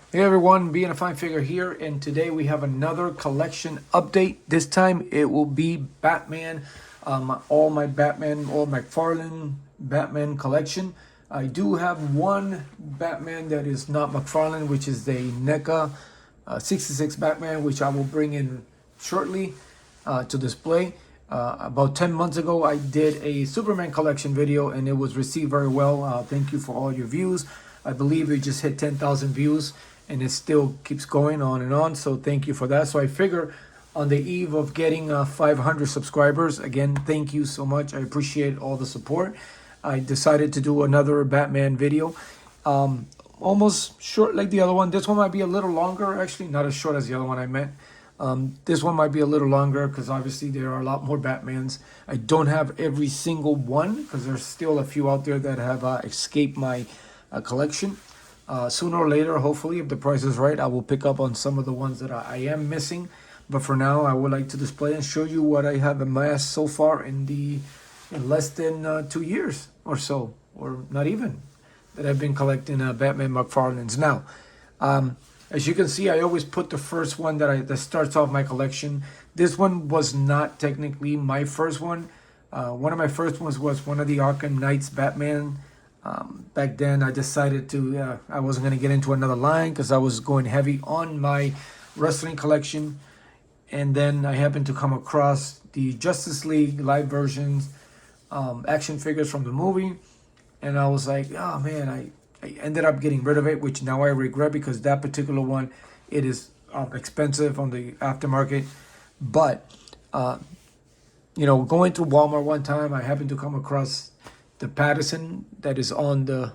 Hey everyone, being a fine figure here, and today we have another collection update. This time it will be Batman, all my Mcfarlane Batman collection. I do have one Batman that is not Mcfarlane, which is the NECA 66 Batman, which I will bring in shortly to display. About 10 months ago, I did a Superman collection video and it was received very well. Thank you for all your views. I believe it just hit 10,000 views and it still keeps going on and on. So thank you for that. So I figure on the eve of getting 500 subscribers, again, thank you so much. I appreciate all the support. I decided to do another Batman video. Almost short like the other one. This one might be a little longer, actually, not as short as the other one I meant. This one might be a little longer because obviously there are a lot more Batmans. I don't have every single one because there's still a few out there that have escaped my collection. Sooner or later, hopefully, if the price is right, I will pick up on some of the ones that I am missing. But for now, I would like to display and show you what I have amassed so far in less than 2 years or so, or not even, that I've been collecting Batman McFarlane's. Now, as you can see, I always put the first one that starts off my collection. This one was not technically my first one. One of my first ones was one of the Arkham Knight's Batman. Back then, I decided I wasn't going to get into another line because I was going heavy on my wrestling collection. And then I happened to come across the Justice League live versions, action figures from the movie. And I was like, oh man, I ended up getting rid of it, which now I regret because that particular one, it is expensive on the aftermarket. But, going through Walmart one time, I happened to come across the Patterson that is on the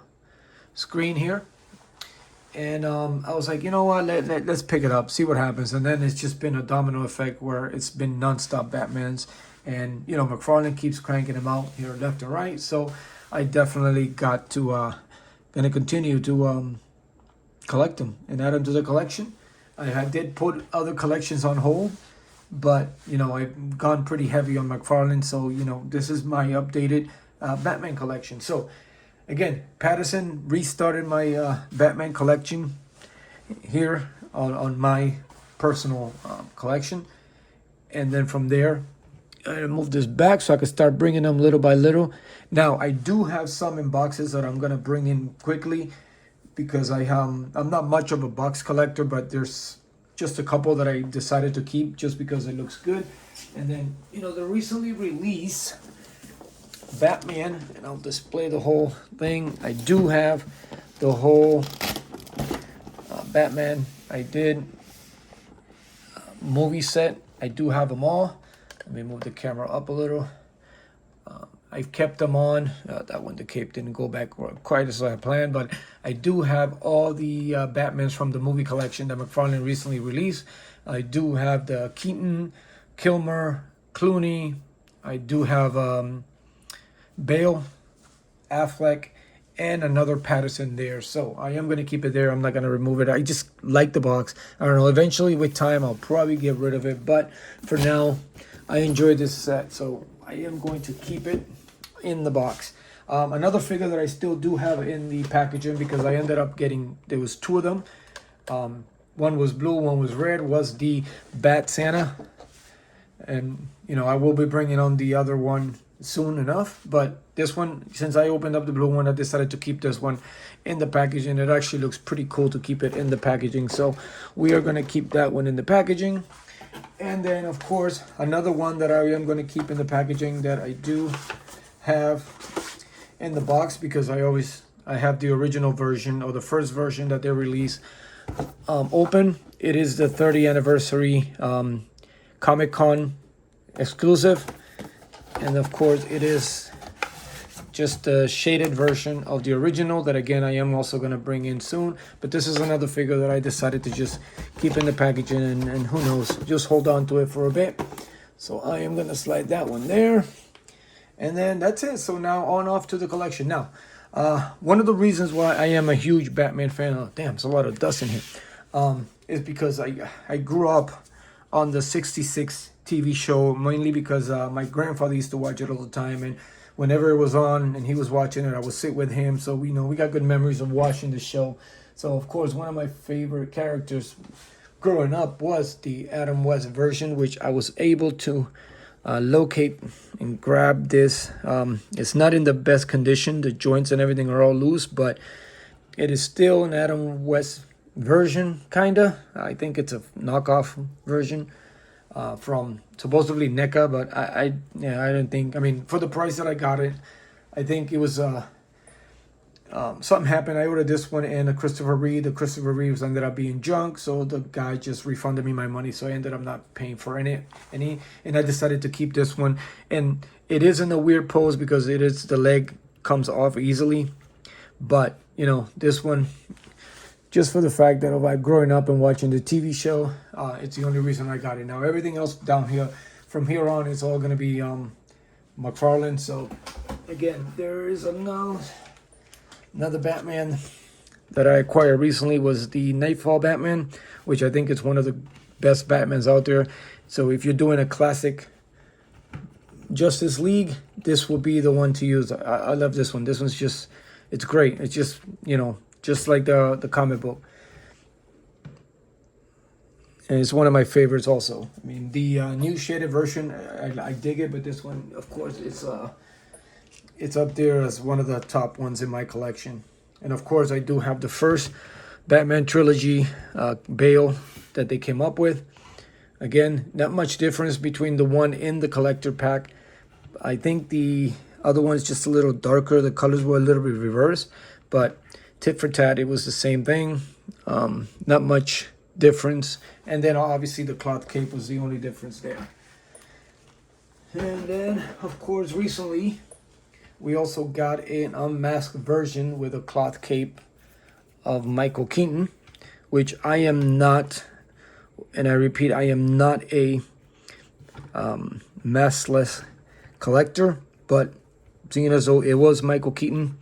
screen here. And I was like, you know what, let's pick it up, see what happens. And then it's just been a domino effect where it's been nonstop Batmans. And, McFarlane keeps cranking them out here left and right. So I definitely got to, going to continue to collect them and add them to the collection. I did put other collections on hold. But, I've gone pretty heavy on McFarlane. So, this is my updated Batman collection. So again, Patterson restarted my Batman collection here on my personal collection, and then from there I moved this back so I could start bringing them little by little. Now I do have some in boxes that I'm gonna bring in quickly because I'm not much of a box collector, but there's just a couple that I decided to keep just because it looks good. And then the recently released Batman, and I'll display the whole thing. I do have the whole Batman I did movie set. I do have them all. Let me move the camera up a little. I've kept them on. That one, the cape didn't go back quite as I planned, but I do have all the Batmans from the movie collection that McFarlane recently released. I do have the Keaton, Kilmer, Clooney. I do have Bale, Affleck, and another Patterson there. So I am going to keep it there. I'm not going to remove it. I just like the box. I don't know. Eventually, with time, I'll probably get rid of it. But for now, I enjoy this set. So I am going to keep it in the box. Another figure that I still do have in the packaging because I ended up getting, there was two of them. One was blue, one was red, was the Bat Santa. And, I will be bringing on the other one soon enough, but this one, since I opened up the blue one, I decided to keep this one in the packaging. It actually looks pretty cool to keep it in the packaging, so we are going to keep that one in the packaging. And then of course another one that I am going to keep in the packaging that I do have in the box because I have the original version or the first version that they released open. It is the 30th anniversary Comic-Con exclusive. And of course, it is just a shaded version of the original that, again, I am also going to bring in soon. But this is another figure that I decided to just keep in the packaging and who knows, just hold on to it for a bit. So I am going to slide that one there. And then that's it. So now on off to the collection. Now, one of the reasons why I am a huge Batman fan, oh, damn, there's a lot of dust in here, is because I grew up on the 66 TV show, mainly because my grandfather used to watch it all the time, and whenever it was on and he was watching it, I would sit with him. So we got good memories of watching the show. So of course, one of my favorite characters growing up was the Adam West version, which I was able to locate and grab this. It's not in the best condition. The joints and everything are all loose, but it is still an Adam West version, kinda. I think it's a knockoff version from supposedly NECA, but I didn't think. I mean, for the price that I got it, I think it was something happened. I ordered this one and a Christopher Reeve. The Christopher Reeves ended up being junk, so the guy just refunded me my money. So I ended up not paying for any, and I decided to keep this one. And it is in a weird pose because it is, the leg comes off easily, but you know, this one, just for the fact that of growing up and watching the TV show, it's the only reason I got it. Now everything else down here, from here on, it's all gonna be Mcfarlane. So again, there is another Batman that I acquired recently, was the Nightfall Batman, which I think is one of the best Batmans out there. So if you're doing a classic Justice League, this will be the one to use. I love this one. This one's just, it's great. It's just, you know, just like the comic book. And it's one of my favorites also. I mean, the new shaded version, I dig it, but this one, of course, it's up there as one of the top ones in my collection. And of course, I do have the first Batman trilogy Bale that they came up with. Again, not much difference between the one in the collector pack. I think the other one's just a little darker. The colors were a little bit reversed, but tit for tat, it was the same thing. Not much difference. And then obviously the cloth cape was the only difference there. And then, of course, recently we also got an unmasked version with a cloth cape of Michael Keaton, which I am not, and I repeat, I am not a maskless collector, but seeing as though it was Michael Keaton,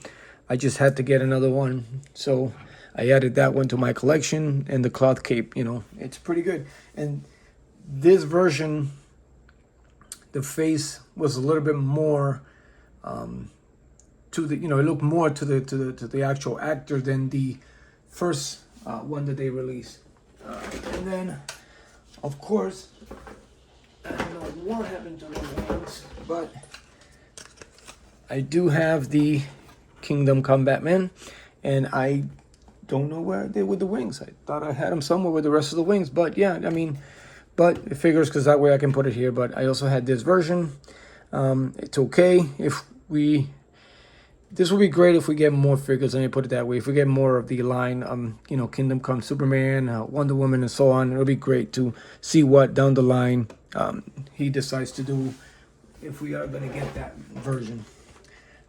I just had to get another one. So I added that one to my collection, and the cloth cape, you know, it's pretty good. And this version, the face was a little bit more to the, you know, it looked more to the actual actor than the first one that they released. And then, of course, I don't know what happened to the wings, but I do have the Kingdom Come Batman, and I don't know where they with the wings. I thought I had them somewhere with the rest of the wings, but yeah, I mean, but it figures because that way I can put it here. But I also had this version. It's okay if we. This would be great if we get more figures. Let me put it that way. If we get more of the line, you know, Kingdom Come Superman, Wonder Woman, and so on, it'll be great to see what down the line he decides to do if we are going to get that version.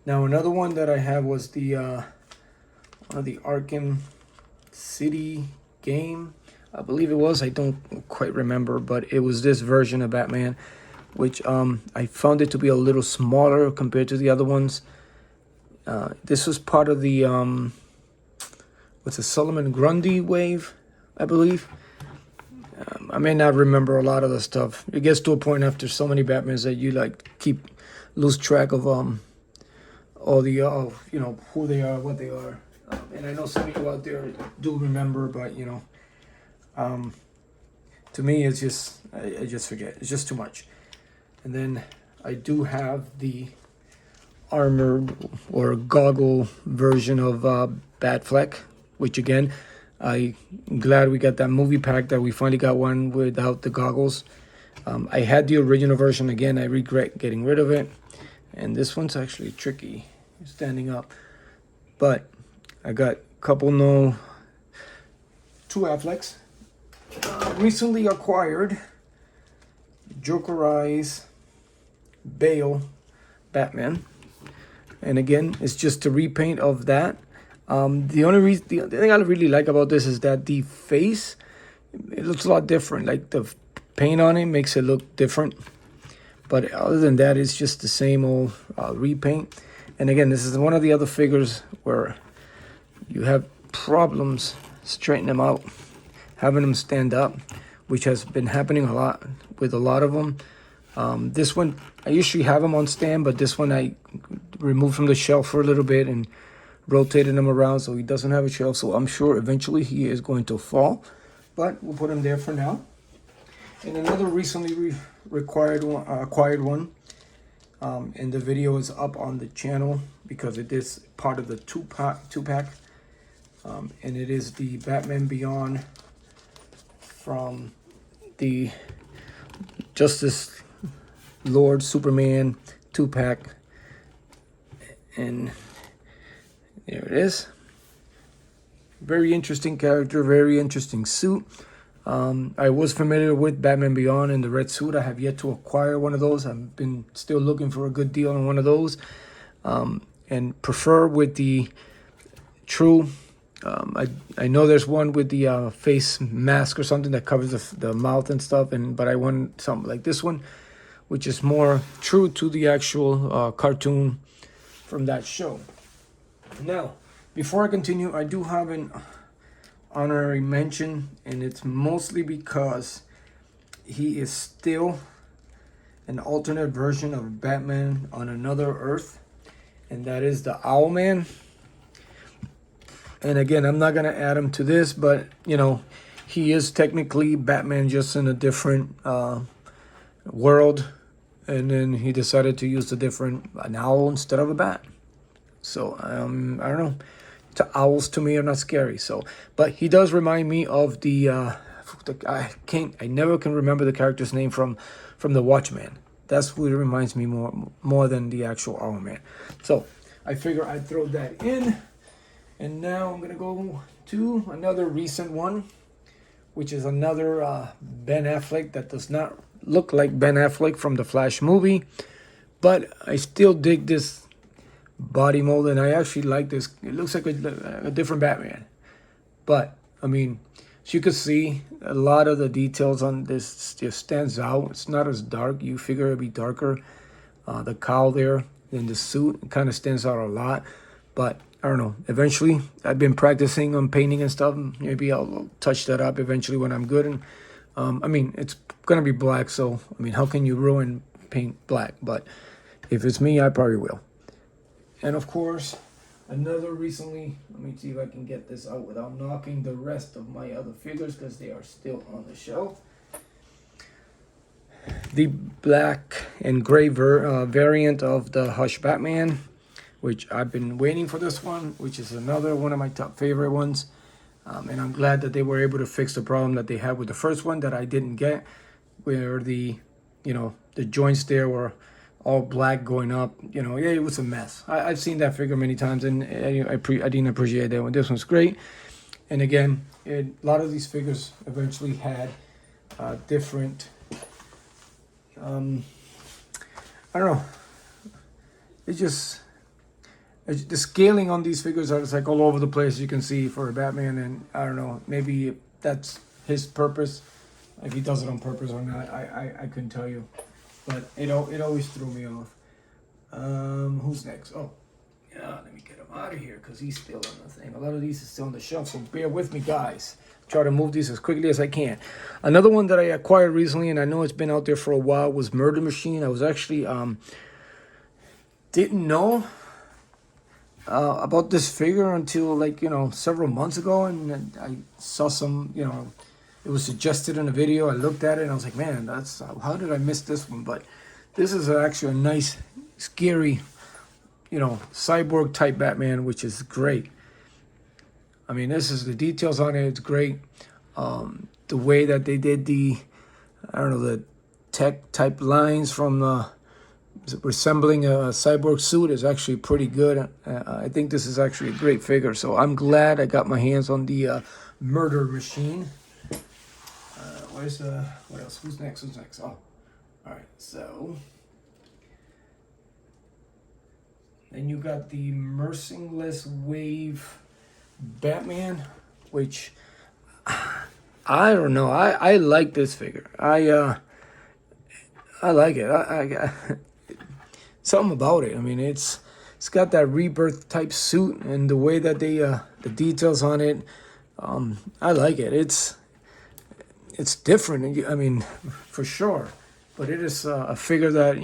Now, another one that I have was the one of the Arkham City game. I believe it was. I don't quite remember, but it was this version of Batman, which I found it to be a little smaller compared to the other ones. This was part of the what's the Solomon Grundy wave, I believe. I may not remember a lot of the stuff. It gets to a point after so many Batmans that you like lose track of all the you know, who they are, what they are. And I know some of you out there do remember, but you know, to me it's just I just forget. It's just too much. And then I do have the armored or goggle version of Batfleck, which again, I'm glad we got that movie pack that we finally got one without the goggles. I had the original version. Again, I regret getting rid of it, and this one's actually tricky standing up, but I got a couple two Afflecks. Recently acquired Joker Eyes Bale Batman. And again, it's just a repaint of that. The thing I really like about this is that the face, it looks a lot different. Like the paint on it makes it look different. But other than that, it's just the same old repaint. And again, this is one of the other figures where you have problems straightening them out, having them stand up, which has been happening a lot with a lot of them. This one, I usually have them on stand, but this one I removed from the shelf for a little bit and rotated him around so he doesn't have a shelf. So I'm sure eventually he is going to fall, but we'll put him there for now. And another recently acquired one, and the video is up on the channel because it is part of the two pack, and it is the Batman Beyond from the Justice Lord Superman 2-pack, and there it is. Very interesting character, very interesting suit. I was familiar with Batman Beyond in the red suit. I have yet to acquire one of those. I've been still looking for a good deal on one of those, and prefer with the true. I know there's one with the face mask or something that covers the mouth and stuff, but I want something like this one, which is more true to the actual cartoon from that show. Now, before I continue, I do have an honorary mention, and it's mostly because he is still an alternate version of Batman on another Earth, and that is the Owlman. And again, I'm not gonna add him to this, but you know, he is technically Batman, just in a different world, and then he decided to use an owl instead of a bat. So I don't know. Owls to me are not scary. So, but he does remind me of the I never can remember the character's name from the Watchmen. That's what it reminds me more than the actual Owlman. So I figure I'd throw that in. And now I'm gonna go to another recent one, which is another Ben Affleck that does not look like Ben Affleck from the Flash movie, but I still dig this body mold, and I actually like this. It looks like a different Batman, but I mean, as you can see, a lot of the details on this just stands out. It's not as dark. You figure it'd be darker. The cowl there in the suit kind of stands out a lot, but I don't know. Eventually, I've been practicing on painting and stuff. Maybe I'll touch that up eventually when I'm good. And I mean, it's gonna be black, so I mean, how can you ruin paint black? But if it's me, I probably will. And of course, another recently, let me see if I can get this out without knocking the rest of my other figures because they are still on the shelf. The black and gray variant of the Hush Batman, which I've been waiting for this one, which is another one of my top favorite ones. And I'm glad that they were able to fix the problem that they had with the first one that I didn't get, where the joints there were all black going up. Yeah, it was a mess. I've seen that figure many times, and I didn't appreciate that one. This one's great. And again, a lot of these figures eventually had different, I don't know, the scaling on these figures are just like all over the place. You can see for a Batman, and I don't know, maybe that's his purpose. If he does it on purpose or not, I couldn't tell you. But it always threw me off. Who's next? Oh, yeah, let me get him out of here because he's still on the thing. A lot of these are still on the shelf, so bear with me, guys. Try to move these as quickly as I can. Another one that I acquired recently, and I know it's been out there for a while, was Murder Machine. I was actually didn't know about this figure until several months ago, and I saw some, it was suggested in a video. I looked at it and I was like, man, how did I miss this one? But this is actually a nice, scary, cyborg type Batman, which is great. I mean, the details on it, it's great. The way that they did the tech type lines from resembling a cyborg suit is actually pretty good. I think this is actually a great figure. So I'm glad I got my hands on the Murder Machine. What else? Who's next? Oh, all right. So then you got the Merciless Wave Batman, which I don't know. I like this figure. I like it. I something about it. I mean, it's got that rebirth type suit, and the way that they the details on it. I like it. It's different. I mean, for sure. But it is a figure that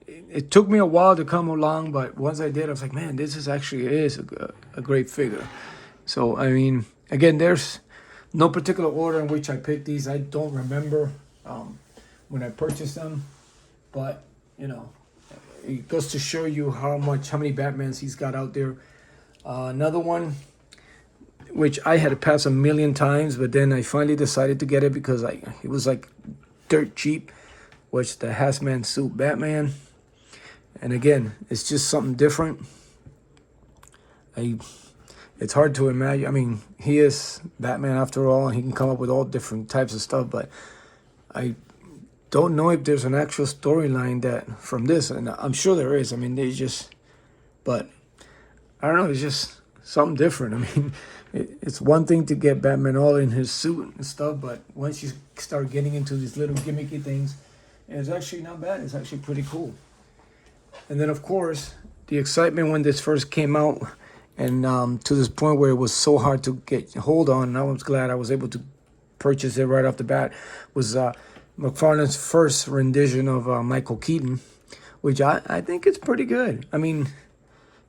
it took me a while to come along, but once I did, I was like, man, this is actually is a great figure. So I mean, again, there's no particular order in which I picked these. I don't remember when I purchased them, but you know, it goes to show you how many Batmans he's got out there. Another one, which I had to pass a million times, but then I finally decided to get it because it was like dirt cheap, was the Hazmat Suit Batman. And again, it's just something different. It's hard to imagine. I mean, he is Batman after all, and he can come up with all different types of stuff, but I don't know if there's an actual storyline that from this, and I'm sure there is. I mean, but I don't know, it's just something different. I mean, it's one thing to get Batman all in his suit and stuff, but once you start getting into these little gimmicky things, it's actually not bad. It's actually pretty cool. And then, of course, the excitement when this first came out, and to this point where it was so hard to get hold on, and I was glad I was able to purchase it right off the bat, was Mcfarlane's first rendition of Michael Keaton, which I think it's pretty good. I mean,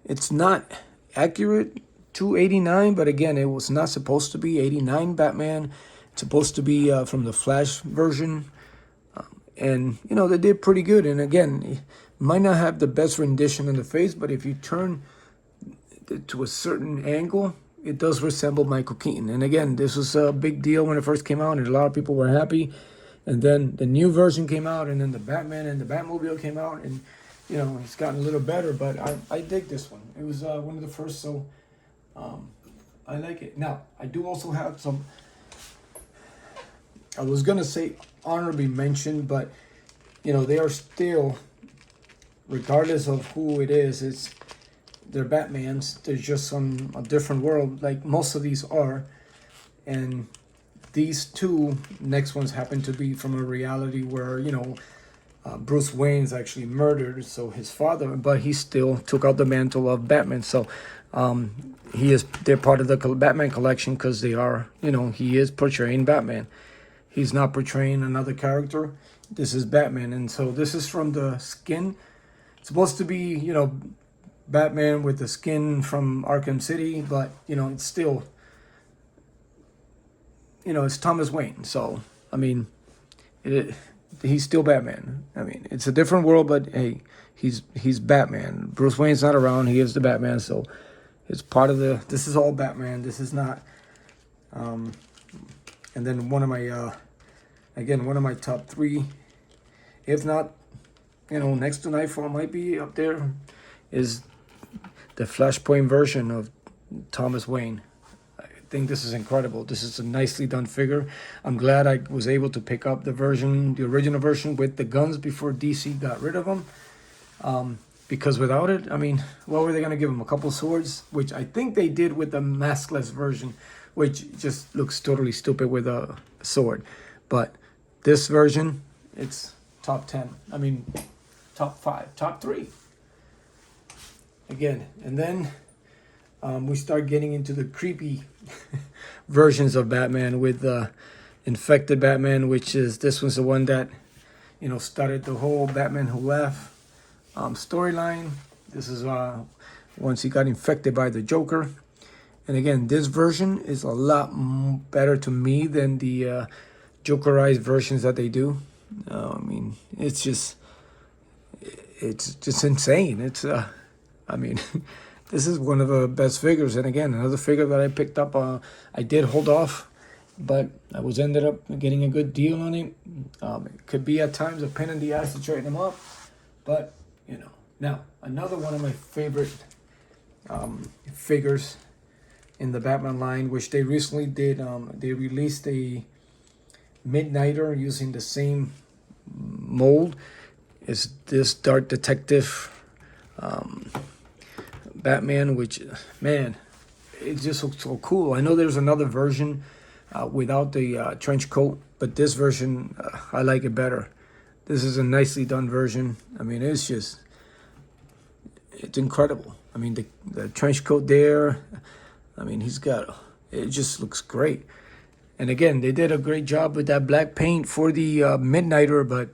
it's not accurate to 89, but again, it was not supposed to be 89 Batman. It's supposed to be from the Flash version. And, you know, they did pretty good. And again, it might not have the best rendition in the face, but if you turn to a certain angle, it does resemble Michael Keaton. And again, this was a big deal when it first came out, and a lot of people were happy. And then the new version came out, and then the Batman and the Batmobile came out, and, you know, it's gotten a little better, but I dig this one. It was one of the first, so I like it. Now, I do also have some, I was going to say honorably mentioned, but, you know, they are still, regardless of who it is, they're Batmans. They're just from a different world, like most of these are. And these two next ones happen to be from a reality where, you know, Bruce Wayne's actually murdered, so his father, but he still took out the mantle of Batman. So they're part of the Batman collection because they are, you know, he is portraying Batman. He's not portraying another character. This is Batman. And so this is from the skin. It's supposed to be, you know, Batman with the skin from Arkham City, but, you know, it's still, you know, it's Thomas Wayne. So, I mean, he's still Batman. I mean, it's a different world, but hey, he's Batman. Bruce Wayne's not around. He is the Batman. So it's part of this is all Batman. This is not, and then one of my top three, if not, you know, next to Nightfall might be up there, is the Flashpoint version of Thomas Wayne. I think this is incredible. This is a nicely done figure. I'm glad I was able to pick up the original version with the guns before DC got rid of them. Because without it, I mean, what were they going to give him? A couple swords? Which I think they did with the maskless version, which just looks totally stupid with a sword. But this version, it's top 10. I mean, top 5, top 3. Again, and then we start getting into the creepy versions of Batman with Infected Batman, which is, this was the one that, you know, started the whole Batman Who Left storyline. This is once he got infected by the Joker. And again, this version is a lot better to me than the Jokerized versions that they do. I mean, it's just insane. It's I mean, this is one of the best figures. And again, another figure that I picked up. I did hold off, but I ended up getting a good deal on it. It could be at times a pain in the ass to trade them up, but you know. Now, another one of my favorite figures in the Batman line, which they recently did. They released a Midnighter using the same mold. Is this Dark Detective Batman, which, man, it just looks so cool. I know there's another version without the trench coat, but this version, I like it better. This is a nicely done version. I mean, it's incredible. I mean, the trench coat there, I mean, it just looks great. And again, they did a great job with that black paint for the Midnighter, but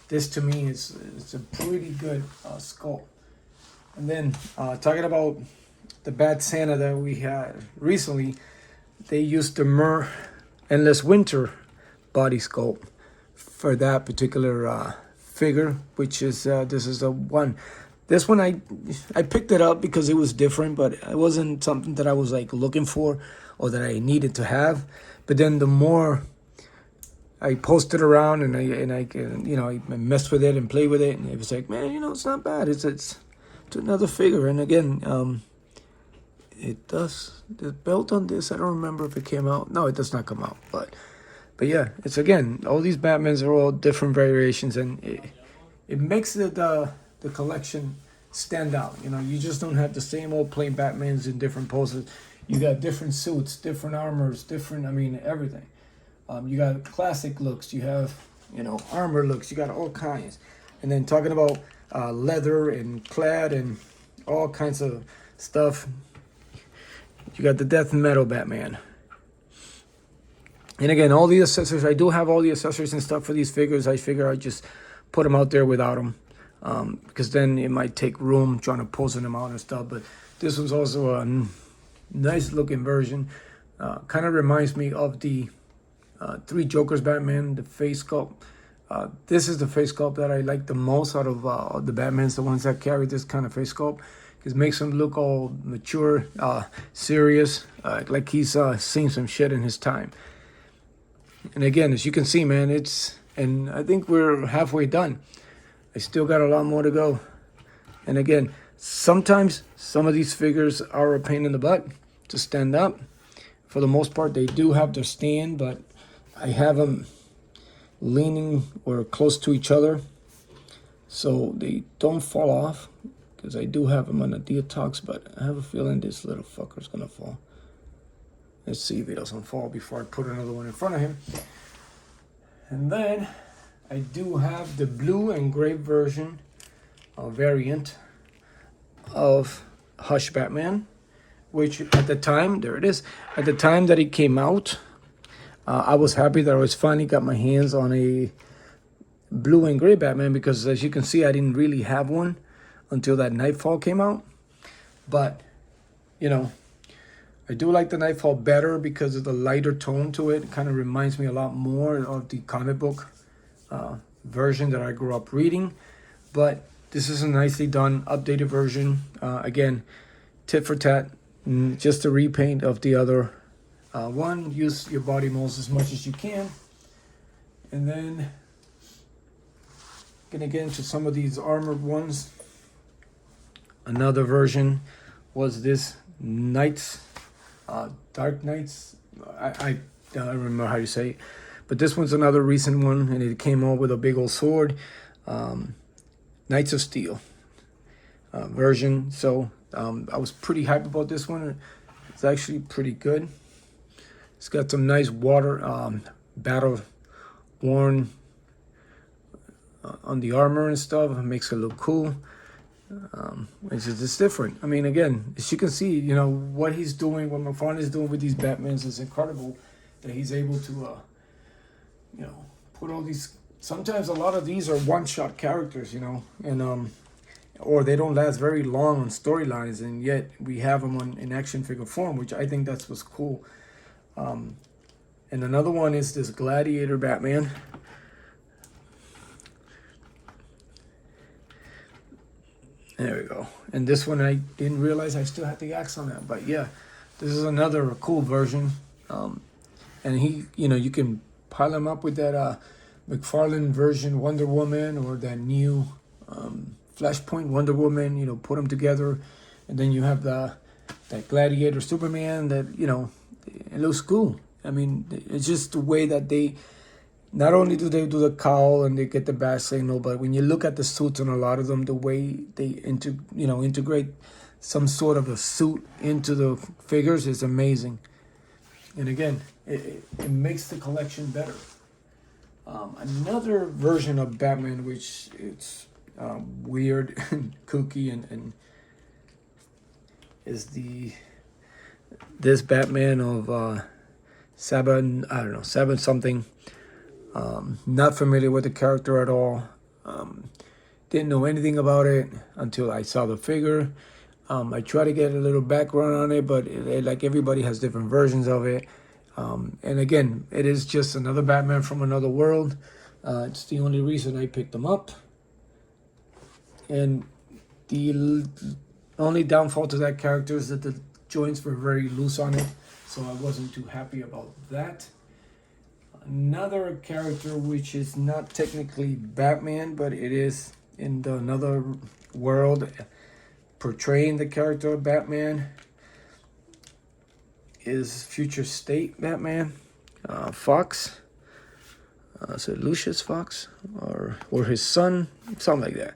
this to me is it's a pretty good sculpt. And then talking about the Bad Santa that we had recently, they used the Endless Winter body sculpt for that particular figure, which is this is the one. This one I picked it up because it was different, but it wasn't something that I was like looking for or that I needed to have. But then the more I posted around and I messed with it and played with it, and it was like, man, it's not bad. It's another figure. And again, it does, the belt on this, I don't remember if it came out. No, it does not come out. But yeah, it's again, all these Batmans are all different variations, and it makes the collection stand out. You just don't have the same old plain Batmans in different poses. You got different suits, different armors, different, everything. You got classic looks, you have, armor looks, you got all kinds. And then talking about leather and clad and all kinds of stuff, you got the death metal Batman. And again, all the accessories, I do have all the accessories and stuff for these figures. I figure I just put them out there without them. Because then it might take room trying to posing them out and stuff. But this one's also a nice looking version. Kind of reminds me of the Three Jokers Batman, the face sculpt. This is the face sculpt that I like the most out of the Batmans, the ones that carry this kind of face sculpt. Because it makes him look all mature, serious, like he's seen some shit in his time. And again, as you can see, man, and I think we're halfway done. I still got a lot more to go. And again, sometimes some of these figures are a pain in the butt to stand up. For the most part, they do have their stand, but I have them leaning or close to each other so they don't fall off, because I do have them on a detox, but I have a feeling this little fucker's gonna fall. Let's see if he doesn't fall before I put another one in front of him. And then I do have the blue and gray version, variant of Hush Batman, which at the time, there it is, at the time that it came out, I was happy that I was finally got my hands on a blue and gray Batman, because as you can see, I didn't really have one until that Nightfall came out. But, I do like the Nightfall better because of the lighter tone to it. It kind of reminds me a lot more of the comic book version that I grew up reading. But this is a nicely done, updated version. Again, tit for tat, just a repaint of the other one. Use your body molds as much as you can. And then, gonna get into some of these armored ones. Another version was this Knights, Dark Knights. I don't remember how you say it, but this one's another recent one, and it came out with a big old sword. Knights of Steel version. So I was pretty hyped about this one. It's actually pretty good. It's got some nice water battle worn on the armor and stuff. It makes it look cool. It's different. Again, as you can see, what he's doing, what Mcfarlane is doing with these Batmans is incredible. That he's able to, put all these. Sometimes a lot of these are one-shot characters, and or they don't last very long on storylines, and yet we have them in action figure form, which I think that's what's cool. And another one is this Gladiator Batman. There we go. And this one, I didn't realize I still had the axe on that. But yeah, this is another cool version. And he, you can pile him up with that Mcfarlane version Wonder Woman, or that new Flashpoint Wonder Woman, put them together. And then you have that Gladiator Superman that, it looks cool. It's just the way that they, not only do they do the cowl and they get the bat signal, but when you look at the suits on a lot of them, the way they integrate some sort of a suit into the figures is amazing. And again, it makes the collection better. Another version of Batman, which it's weird and kooky and is this Batman of Sabin something. Not familiar with the character at all. Didn't know anything about it until I saw the figure. I try to get a little background on it, but like everybody has different versions of it. And again, it is just another Batman from another world. It's the only reason I picked them up. And the only downfall to that character is that the joints were very loose on it, so I wasn't too happy about that. Another character which is not technically Batman, but it is in another world portraying the character of Batman, is Future State Batman, Fox. So Lucius Fox, or his son, something like that.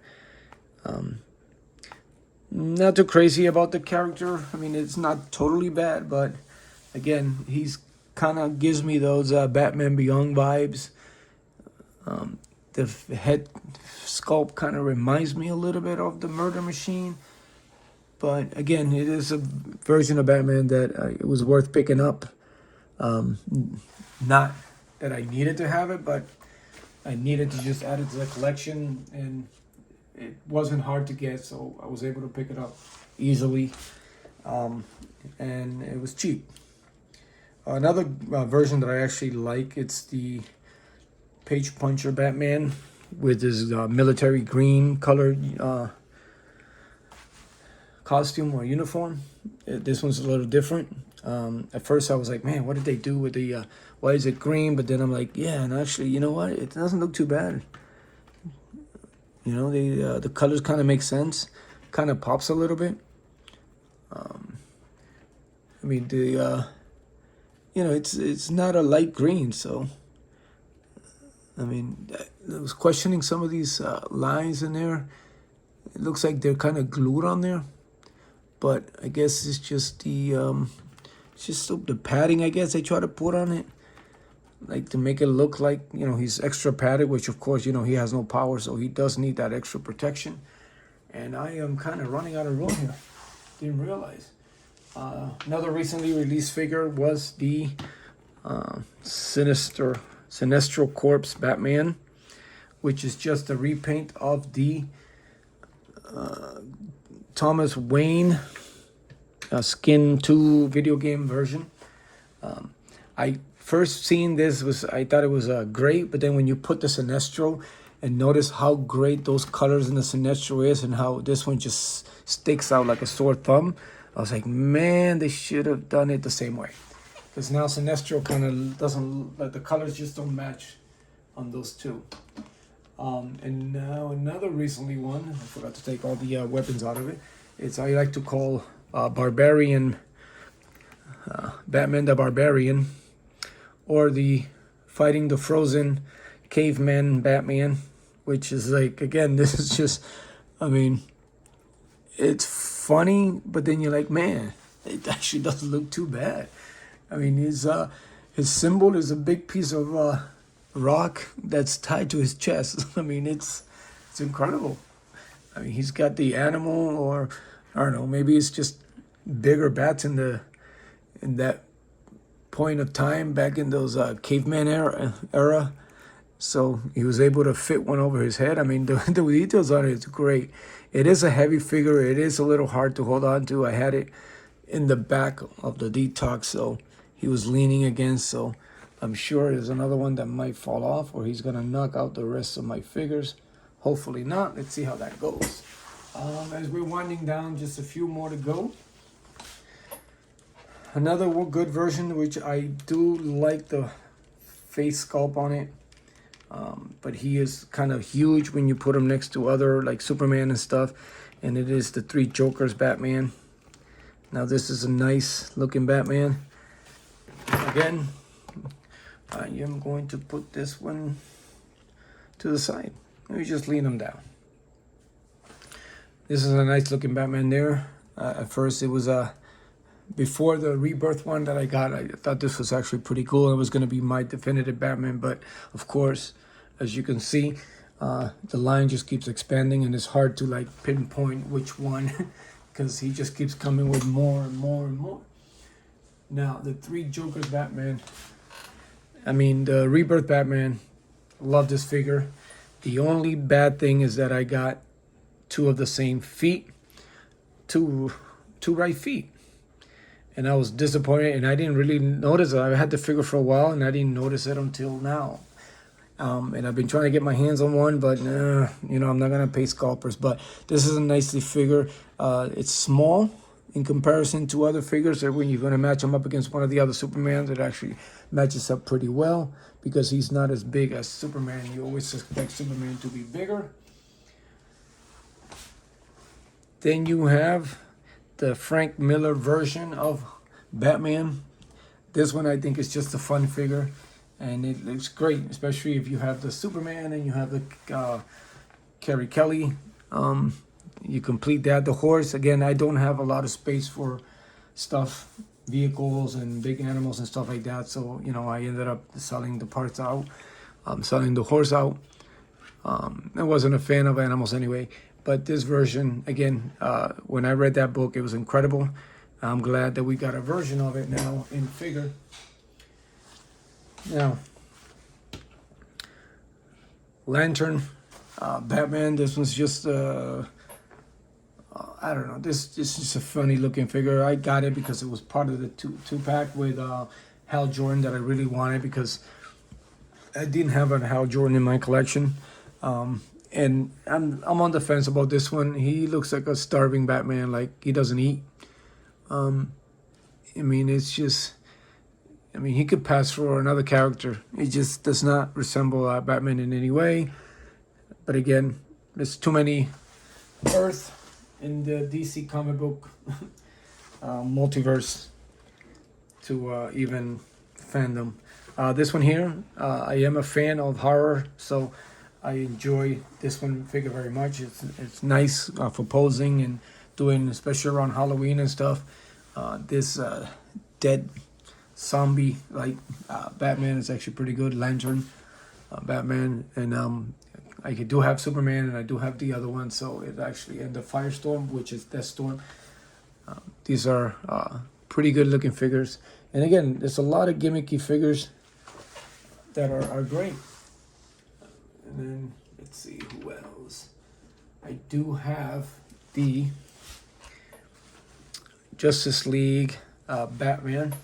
Not too crazy about the character. I mean, it's not totally bad, but again, he's kind of gives me those Batman Beyond vibes. The head sculpt kind of reminds me a little bit of the Murder Machine. But again, it is a version of Batman that it was worth picking up. Not that I needed to have it, but I needed to just add it to the collection, and it wasn't hard to get, so I was able to pick it up easily, and it was cheap. Another version that I actually like, it's the Page Puncher Batman with his military green colored costume or uniform. This one's a little different. At first I was like, man, what did they do with the why is it green? But then I'm like, yeah, and actually, you know what, it doesn't look too bad. You know, the colors kind of make sense, kind of pops a little bit. I mean, you know, it's not a light green, so I mean, I was questioning some of these lines in there. It looks like they're kind of glued on there, but I guess it's just the padding, I guess they try to put on it, like to make it look like, you know, he's extra padded, which of course, you know, he has no power, so he does need that extra protection. And I am kind of running out of room here. Didn't realize. Another recently released figure was the Sinestro Corpse Batman, which is just a repaint of the Thomas Wayne Skin 2 video game version. I first seen this, I thought it was great, but then when you put the Sinestro and notice how great those colors in the Sinestro is and how this one just sticks out like a sore thumb, I was like, man, they should have done it the same way. Because now Sinestro kind of doesn't, like the colors just don't match on those two. And now another recently one, I forgot to take all the weapons out of it. It's, I like to call Barbarian, Batman the Barbarian, or the Fighting the Frozen Caveman Batman, which is like, again, this is just, I mean, it's funny, but then you're like, man, it actually doesn't look too bad. I mean, his symbol is a big piece of rock that's tied to his chest. I mean, it's incredible. I mean, he's got the animal, or I don't know, maybe it's just bigger bats in that point of time back in those caveman era. So he was able to fit one over his head. I mean, the details on it is great. It is a heavy figure. It is a little hard to hold on to. I had it in the back of the detox, so he was leaning against. So I'm sure there's another one that might fall off, or he's going to knock out the rest of my figures. Hopefully not. Let's see how that goes. As we're winding down, just a few more to go. Another good version, which I do like the face sculpt on it. But he is kind of huge when you put him next to other, like Superman and stuff. And it is the Three Jokers Batman. Now this is a nice looking Batman. Again, I am going to put this one to the side. Let me just lean him down. This is a nice looking Batman there. At first it was before the Rebirth one that I got, I thought this was actually pretty cool. It was going to be my definitive Batman, but of course, as you can see, the line just keeps expanding, and it's hard to like pinpoint which one because he just keeps coming with more and more and more. Now, the Three Jokers Batman, I mean, the Rebirth Batman, love this figure. The only bad thing is that I got two of the same feet, two right feet. And I was disappointed, and I didn't really notice it. I had the figure for a while, and I didn't notice it until now. And I've been trying to get my hands on one, but you know, I'm not gonna pay scalpers. But this is a nicely figure. It's small in comparison to other figures. That when you're gonna match them up against one of the other Supermans, it actually matches up pretty well because he's not as big as Superman. You always expect Superman to be bigger. Then you have the Frank Miller version of Batman. This one I think is just a fun figure, and it looks great, especially if you have the Superman and you have the Carrie Kelly. You complete that. The horse, again, I don't have a lot of space for stuff, vehicles and big animals and stuff like that, so you know, I ended up selling the parts out, selling the horse out. I wasn't a fan of animals anyway. But this version, again, when I read that book, it was incredible. I'm glad that we got a version of it now in figure. Now, Lantern, Batman. This one's just, I don't know. This is just a funny looking figure. I got it because it was part of the two pack with Hal Jordan that I really wanted because I didn't have a Hal Jordan in my collection. And I'm on the fence about this one. He looks like a starving Batman, like he doesn't eat. I mean, it's just, I mean, he could pass for another character. He just does not resemble Batman in any way. But again, there's too many Earth in the DC comic book multiverse to even fandom. This one here, I am a fan of horror, so I enjoy this one figure very much. It's nice for posing and doing, especially around Halloween and stuff. This dead zombie like Batman is actually pretty good. Lantern Batman, and I do have Superman and I do have the other one. So it actually, and the Firestorm, which is Deathstorm. These are pretty good looking figures. And again, there's a lot of gimmicky figures that are great. And then let's see who else. I do have the Justice League Batman,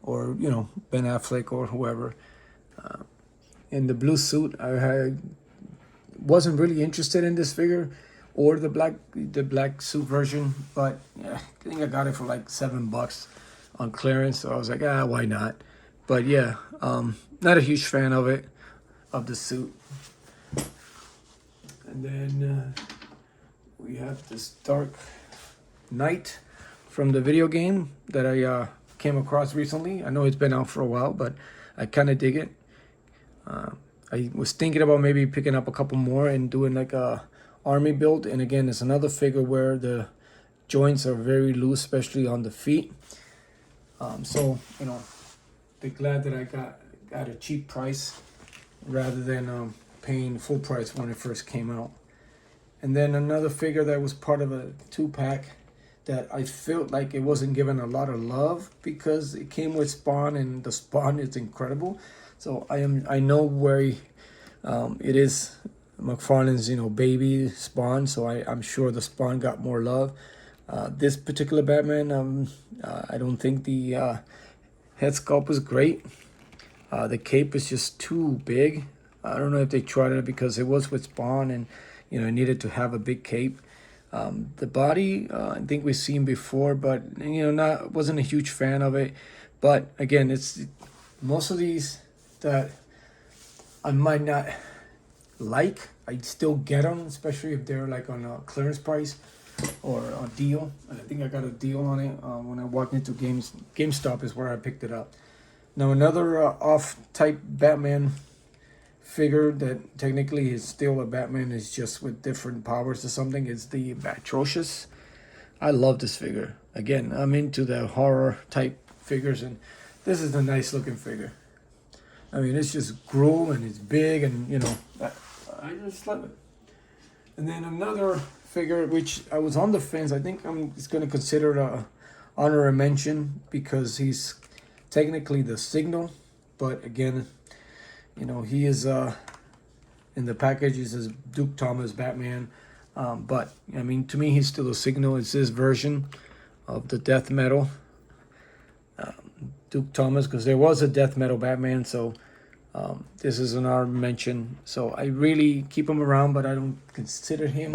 or you know, Ben Affleck or whoever, in the blue suit. I wasn't really interested in this figure or the black suit version, but yeah, I think I got it for like $7 on clearance. So I was like, why not? But yeah, not a huge fan of it. Of the suit. And then we have this Dark Knight from the video game that I came across recently. I know it's been out for a while, but I kind of dig it. I was thinking about maybe picking up a couple more and doing like a army build. And again, it's another figure where the joints are very loose, especially on the feet. So you know, they're glad that I got a cheap price rather than paying full price when it first came out. And then another figure that was part of a 2-pack that I felt like it wasn't given a lot of love because it came with Spawn, and the Spawn is incredible. So I know where it is Mcfarlane's, you know, baby Spawn, so I'm sure the Spawn got more love. This particular Batman, I don't think the head sculpt is great. The cape is just too big. I don't know if they tried it because it was with Spawn and, you know, it needed to have a big cape. The body, I think we've seen before, but, you know, wasn't a huge fan of it. But again, it's most of these that I might not like, I'd still get them, especially if they're like on a clearance price or a deal. And I think I got a deal on it when I walked into GameStop is where I picked it up. Now another off-type Batman figure that technically is still a Batman, is just with different powers or something, is the Batrocious. I love this figure. Again, I'm into the horror type figures, and this is a nice looking figure. I mean, it's just gruel and it's big, and you know, I just love it. And then another figure which I was on the fence. I think I'm just going to consider a honorary mention because he's technically the Signal, but again, you know, he is in the package it says Duke Thomas Batman. But I mean, to me, he's still a signal. It's this version of the death metal Duke Thomas, because there was a death metal Batman. So this is an honorable mention. So I really keep him around, but I don't consider him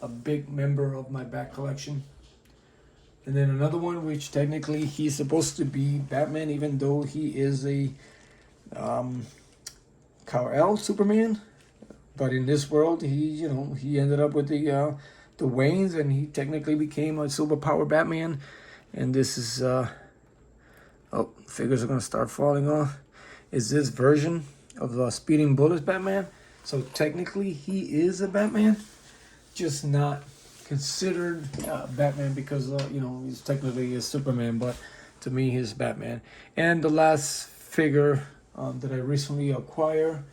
a big member of my bat collection. And then another one, which technically he's supposed to be Batman, even though he is a Kal-El Superman. But in this world, he ended up with the Waynes, and he technically became a superpower Batman. And this is oh, figures are gonna start falling off. Is this version of the Speeding Bullets Batman? So technically, he is a Batman, just not considered Batman because he's technically a Superman, but to me he's Batman. And the last figure that I recently acquired,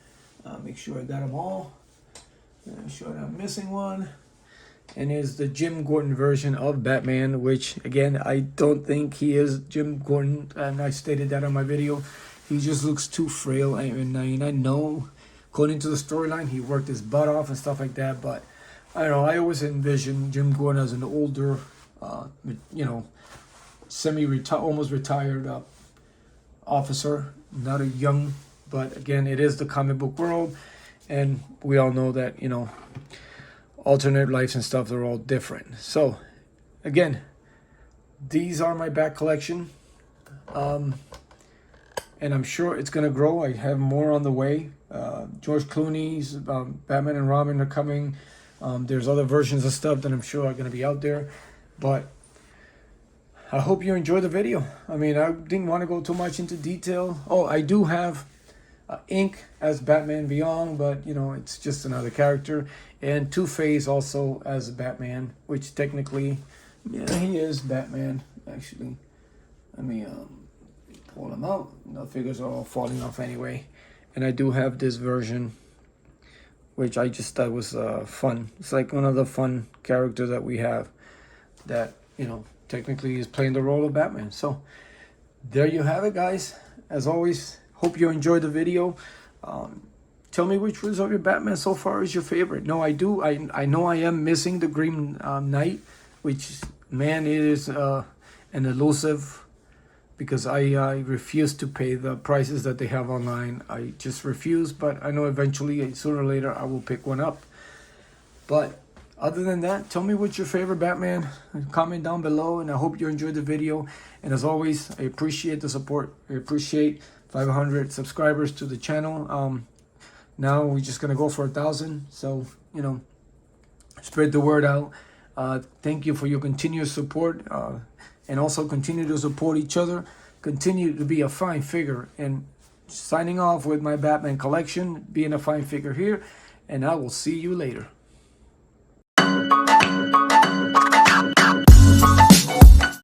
make sure I got them all, make sure I'm missing one, and is the Jim Gordon version of Batman, which again, I don't think he is Jim Gordon, and I stated that on my video. He just looks too frail. I know according to the storyline he worked his butt off and stuff like that, but I don't know, I always envisioned Jim Gordon as an older, almost retired officer, not a young, but again, it is the comic book world, and we all know that, alternate lives and stuff, they're all different. So, again, these are my bat collection, and I'm sure it's going to grow. I have more on the way. George Clooney's Batman and Robin are coming. There's other versions of stuff that I'm sure are going to be out there, but I hope you enjoyed the video. I mean, I didn't want to go too much into detail. Oh, I do have Ink as Batman Beyond, but it's just another character, and Two-Face also as Batman, which technically, yeah, he is Batman. Actually, let me pull him out. The figures are all falling off anyway, and I do have this version, which I just thought was fun. It's like one of the fun characters that we have that, technically is playing the role of Batman. So there you have it, guys. As always, hope you enjoyed the video. Tell me which ones of your Batman so far is your favorite. No, I do. I know I am missing the Green Knight, which, man, it is an elusive, because I refuse to pay the prices that they have online. I just refuse, but I know eventually, sooner or later, I will pick one up. But other than that, tell me what's your favorite Batman. Comment down below, and I hope you enjoyed the video. And as always, I appreciate the support. I appreciate 500 subscribers to the channel. Now we're just gonna go for 1,000. So spread the word out. Thank you for your continuous support, and also continue to support each other. Continue to be a fine figure. And signing off with my Batman collection, being a fine figure here, and I will see you later.